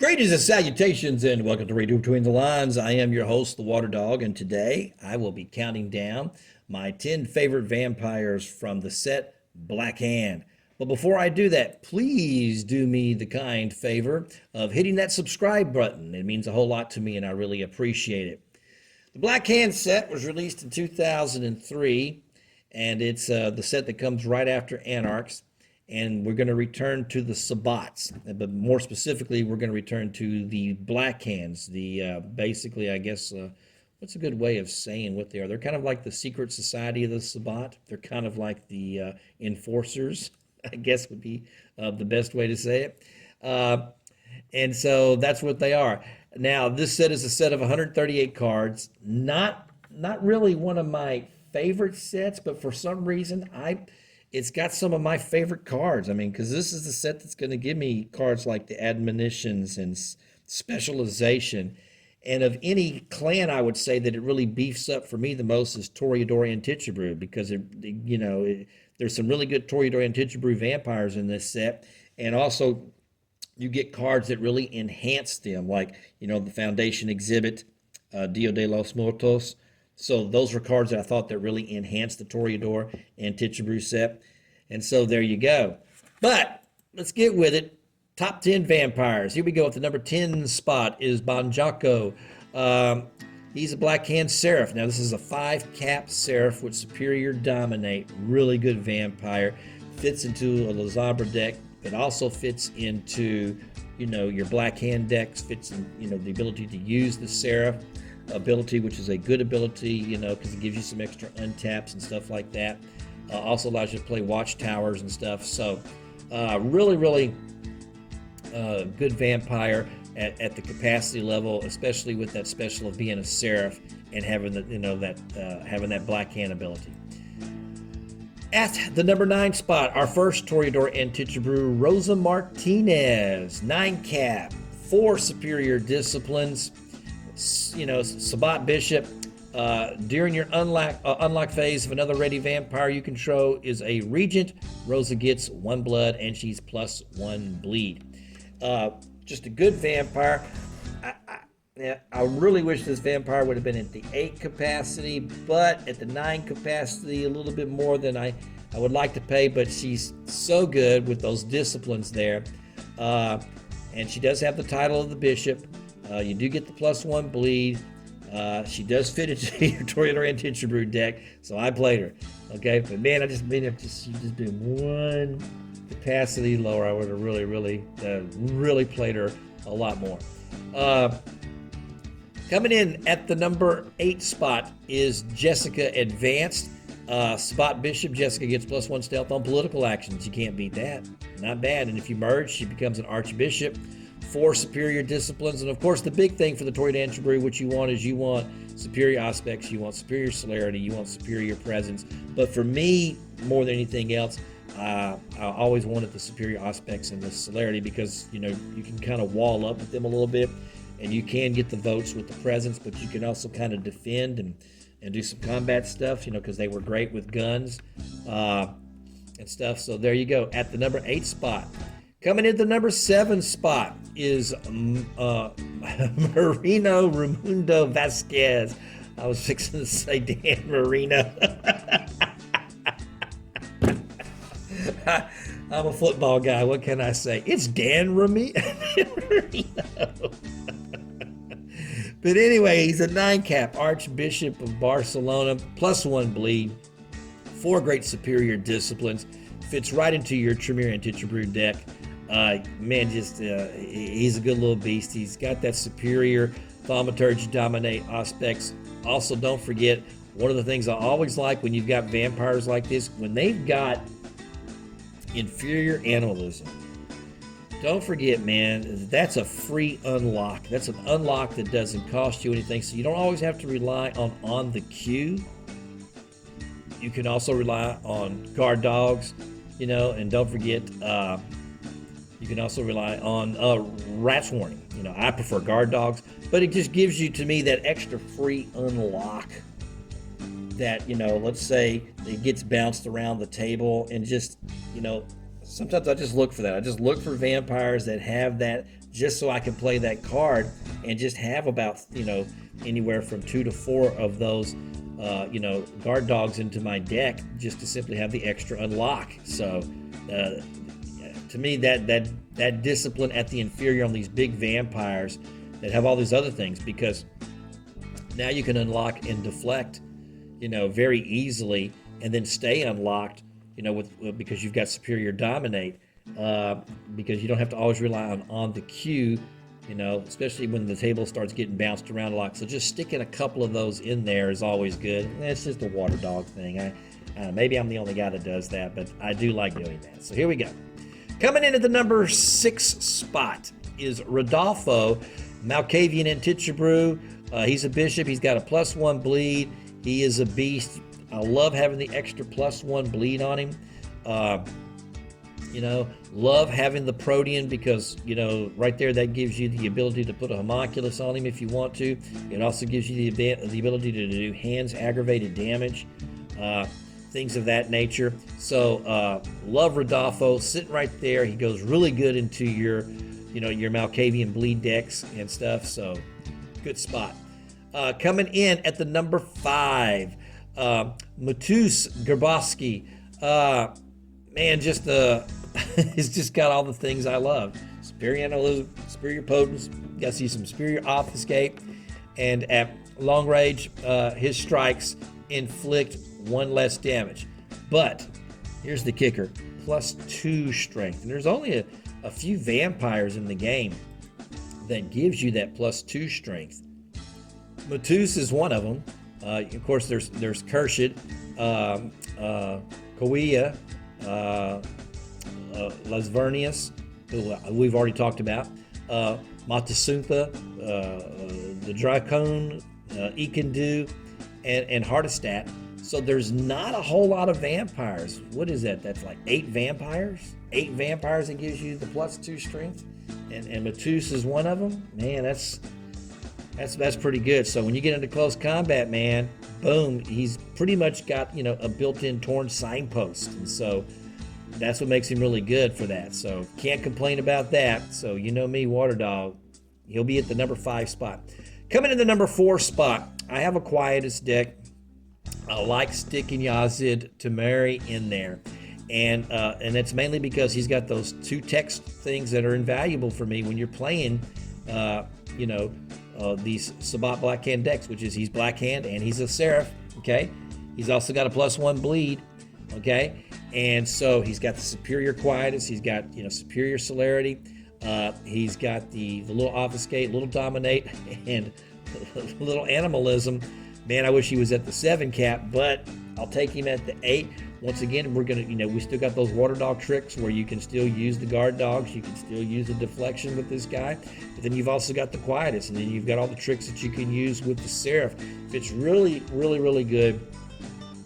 Greetings and salutations, and welcome to Read Between the Lines. I am your host, the Waterdog, and today I will be counting down my 10 favorite vampires from the set Black Hand. But before I do that, please do me the kind favor of hitting that subscribe button. It means a whole lot to me, and I really appreciate it. The Black Hand set was released in 2003, and it's the set that comes right after Anarchs. And we're going to return to the Sabbats, but more specifically, we're going to return to the Black Hands. The basically, I guess, what's a good way of saying what they are? They're kind of like the secret society of the Sabbat. They're kind of like the enforcers, I guess would be the best way to say it. And so that's what they are. Now, this set is a set of 138 cards. Not really one of my favorite sets, but for some reason, it's got some of my favorite cards. I mean, because this is the set that's going to give me cards like the Admonitions and Specialization. And of any clan, I would say that it really beefs up for me the most is Toreador and Tichabrew, because there's some really good Toreador and Tichabrew vampires in this set. And also, you get cards that really enhance them, like, the Foundation Exhibit, Dia de los Muertos. So those were cards that I thought that really enhanced the Toreador and Tichabrew set. And so there you go. But let's get with it. Top 10 vampires. Here we go. At the number 10 spot is Banjako. He's a Black Hand Seraph. Now, this is a 5-cap Seraph with Superior Dominate. Really good vampire. Fits into a La Zabra deck, but also fits into, your Black Hand decks. Fits in, the ability to use the Seraph ability, which is a good ability, because it gives you some extra untaps and stuff like that. Also allows you to play watchtowers and stuff. So really good vampire at the capacity level, especially with that special of being a Seraph and having having that Black Hand ability. At the number 9 spot, our first Toreador and Tichabrew, Rosa Martinez, 9-cap, 4 superior disciplines. Sabbat Bishop. During your unlock phase of another ready vampire you control is a regent. Rosa gets 1 blood and she's +1 bleed. Just a good vampire. I really wish this vampire would have been at the 8 capacity, but at the 9 capacity, a little bit more than I would like to pay, but she's so good with those disciplines there. And she does have the title of the Bishop. You do get the +1 bleed. She does fit into your Toreador and Tichabrew deck, so I played her. Okay, but man, she's just been 1 capacity lower. I would have really played her a lot more. Coming in at the number 8 spot is Jessica Advanced. Sabbat Bishop. Jessica gets +1 stealth on political actions. You can't beat that. Not bad. And if you merge, she becomes an Archbishop. 4 superior disciplines, and of course the big thing for the Toreador and Tichabrew, what you want superior aspects, you want superior celerity, you want superior presence. But for me, more than anything else, I always wanted the superior aspects and the celerity, because you can kind of wall up with them a little bit, and you can get the votes with the presence, but you can also kind of defend and do some combat stuff, because they were great with guns and stuff. So there you go. At the number 8 spot. Coming in the number 7 spot is Marino Raimundo Vasquez. I was fixing to say Dan Marino. I'm a football guy. What can I say? It's Dan Marino. But anyway, he's a 9-cap Archbishop of Barcelona, +1 bleed, 4 great superior disciplines. Fits right into your Tremere and Tichabrew deck. He's a good little beast. He's got that superior thaumaturgy dominate aspects. Also, don't forget, one of the things I always like when you've got vampires like this, when they've got inferior animalism, don't forget, man, that's a free unlock. That's an unlock that doesn't cost you anything, so you don't always have to rely on the queue. You can also rely on guard dogs, and don't forget, you can also rely on Rat's Warning. I prefer guard dogs, but it just gives you, to me, that extra free unlock that, let's say it gets bounced around the table, and just, sometimes I just look for that. I just look for vampires that have that just so I can play that card and just have about, anywhere from 2 to 4 of those, guard dogs into my deck, just to simply have the extra unlock. So to me, that discipline at the inferior on these big vampires that have all these other things, because now you can unlock and deflect, very easily, and then stay unlocked, because you've got superior dominate, because you don't have to always rely on the queue, especially when the table starts getting bounced around a lot. So just sticking a couple of those in there is always good. It's just a water dog thing. I don't know, maybe I'm the only guy that does that, but I do like doing that. So here we go. Coming in at the number 6 spot is Rodolfo, Malkavian Antitubru. He's a bishop. He's got a +1 bleed. He is a beast. I love having the extra +1 bleed on him. Love having the Protean because, right there, that gives you the ability to put a homunculus on him if you want to. It also gives you the ability to do hands aggravated damage, things of that nature. So love Rodolfo sitting right there. He goes really good into your Malkavian bleed decks and stuff. So good spot. Coming in at the number 5, Matus Grabowski. Man, just he's just got all the things I love. Superior analysis, superior potence. Got to see some superior obfuscate, and at long range, his strikes inflict 1 less damage. But here's the kicker: +2 strength. And there's only a few vampires in the game that gives you that +2 strength. Matus is one of them. Of course, there's Kershid, Camarilla, Lasvernius, who we've already talked about, Matasuntha, the Dracon, Ikendu, and Hardestat. So there's not a whole lot of vampires. What is that? That's like 8 vampires? 8 vampires that gives you the +2 strength? And Matus is one of them? Man, that's pretty good. So when you get into close combat, man, boom, he's pretty much got, a built-in torn signpost. And so that's what makes him really good for that. So can't complain about that. So me, Water Dog, he'll be at the number 5 spot. Coming in the number 4 spot, I have a Quietus deck. I like sticking Yazid Tamari in there. And that's mainly because he's got those 2 text things that are invaluable for me when you're playing, these Sabbat Blackhand decks, which is he's Blackhand and he's a Seraph, okay? He's also got a +1 bleed, okay? And so he's got the superior Quietus, he's got, superior celerity, he's got the little obfuscate, little dominate, and little animalism. Man, I wish he was at the 7 cap, but I'll take him at the 8. Once again, we're going to, we still got those water dog tricks where you can still use the guard dogs. You can still use the deflection with this guy. But then you've also got the Quietus, and then you've got all the tricks that you can use with the Seraph. Fits really, really, really good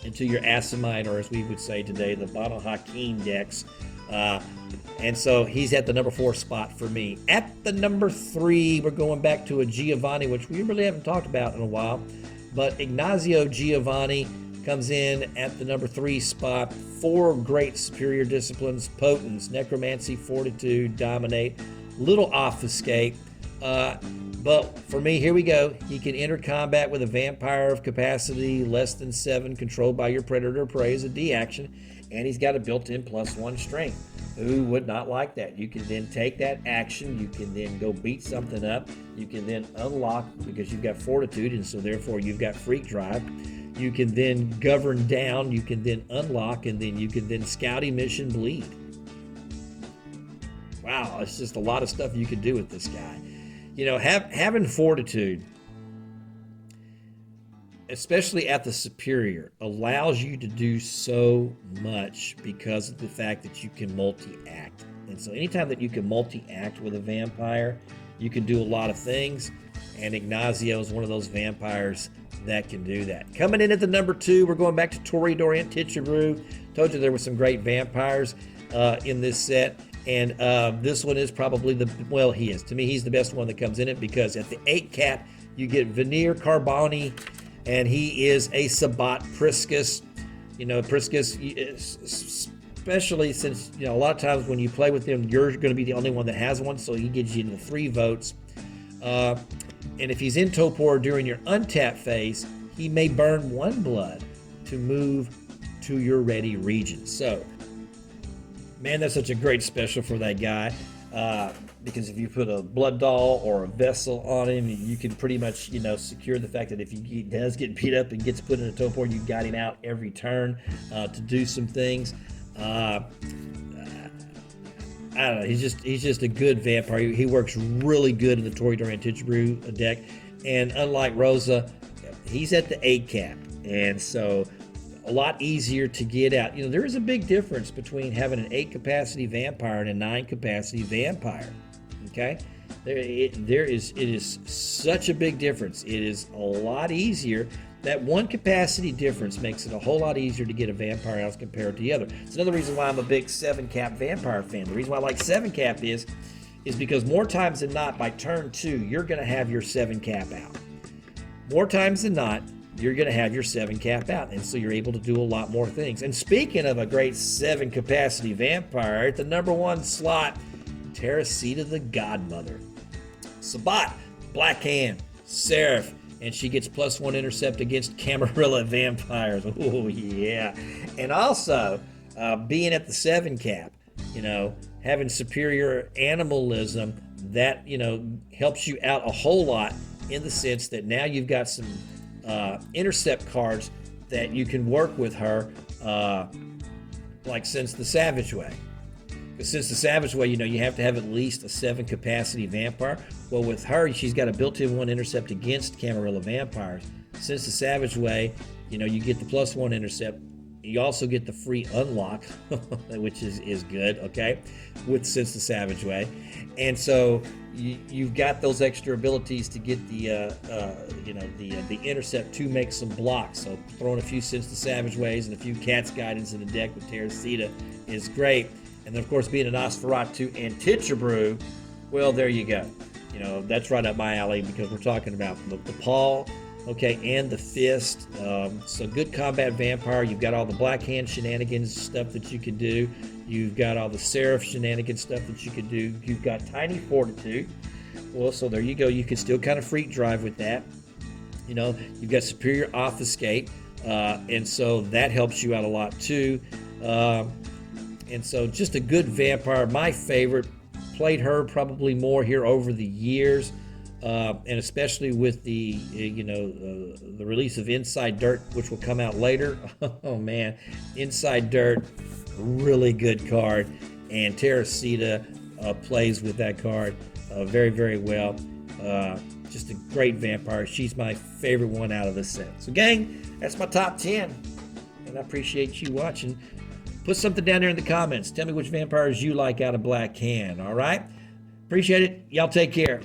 into your Asimite, or as we would say today, the Banu Hakim decks. And so he's at the number 4 spot for me. At the number 3, we're going back to a Giovanni, which we really haven't talked about in a while. But Ignazio Giovanni comes in at the number 3 spot. 4 great superior disciplines: Potence, Necromancy, Fortitude, Dominate, little Obfuscate. But for me, here we go. He can enter combat with a vampire of capacity less than 7, controlled by your predator or prey as a D action, and he's got a built-in +1 strength. Who would not like that? You can then take that action. You can then go beat something up. You can then unlock because you've got Fortitude, and so therefore you've got Freak Drive. You can then govern down. You can then unlock, and then you can then Scouting Mission bleed. Wow, it's just a lot of stuff you can do with this guy. Having Fortitude, especially at the superior, allows you to do so much because of the fact that you can multi-act. And so anytime that you can multi-act with a vampire, you can do a lot of things. And Ignazio is one of those vampires that can do that. Coming in at the number 2, we're going back to Toreador Antitubru. Told you there were some great vampires in this set. And this one is probably he is. To me, he's the best one that comes in it because at the 8 cap, you get Veneer Carboni, and he is a Sabbat Priscus. Priscus especially since, a lot of times when you play with him, you're going to be the only one that has one, so he gives you the 3 votes. And if he's in torpor during your untap phase, he may burn 1 blood to move to your ready region. So, man, that's such a great special for that guy. Because if you put a blood doll or a vessel on him, you can pretty much, secure the fact that if he does get beat up and gets put in a torpor, you got him out every turn to do some things. I don't know. He's just a good vampire. He works really good in the Toreador and Tinchabrew deck, and unlike Rosa, he's at the 8 cap, and so a lot easier to get out. There is a big difference between having an 8 capacity vampire and a 9 capacity vampire. Okay, it is such a big difference. It is a lot easier. That 1 capacity difference makes it a whole lot easier to get a vampire out compared to the other. It's another reason why I'm a big 7 cap vampire fan. The reason why I like 7 cap is because more times than not, by turn 2, you're going to have your 7 cap out. More times than not, you're going to have your 7 cap out, and so you're able to do a lot more things. And speaking of a great 7 capacity vampire, at the number 1 slot, Teresita the Godmother. Sabbat, Black Hand, Seraph, and she gets +1 intercept against Camarilla vampires. Oh, yeah. And also, being at the 7 cap, having superior animalism, that, helps you out a whole lot in the sense that now you've got some intercept cards that you can work with her, like Since the Savage Way. Because Since the Savage Way, you have to have at least a 7 capacity vampire. Well, with her, she's got a built-in 1 intercept against Camarilla vampires. Since the Savage Way, you get the +1 intercept. You also get the free unlock, which is good, okay, with Since the Savage Way. And so you've got those extra abilities to get the intercept to make some blocks. So throwing a few Since the Savage Ways and a few Cat's Guidance in the deck with Teresita is great. And then, of course, being an Nosferatu and Tinchabrew, well, there you go. That's right up my alley because we're talking about the paw, okay, and the fist. So good combat vampire. You've got all the Black Hand shenanigans stuff that you can do. You've got all the Seraph shenanigans stuff that you can do. You've got Tiny Fortitude. Well, so there you go. You can still kind of freak drive with that. You've got Superior Obfuscate, and so that helps you out a lot too. And so just a good vampire. My favorite. Played her probably more here over the years, and especially with the release of Inside Dirt, which will come out later. Oh man, Inside Dirt, really good card, and Teresita plays with that card very, very well. Just a great vampire. She's my favorite one out of the set. So gang, that's my top 10, and I appreciate you watching. Put something down there in the comments. Tell me which vampires you like out of Black Hand, all right? Appreciate it. Y'all take care.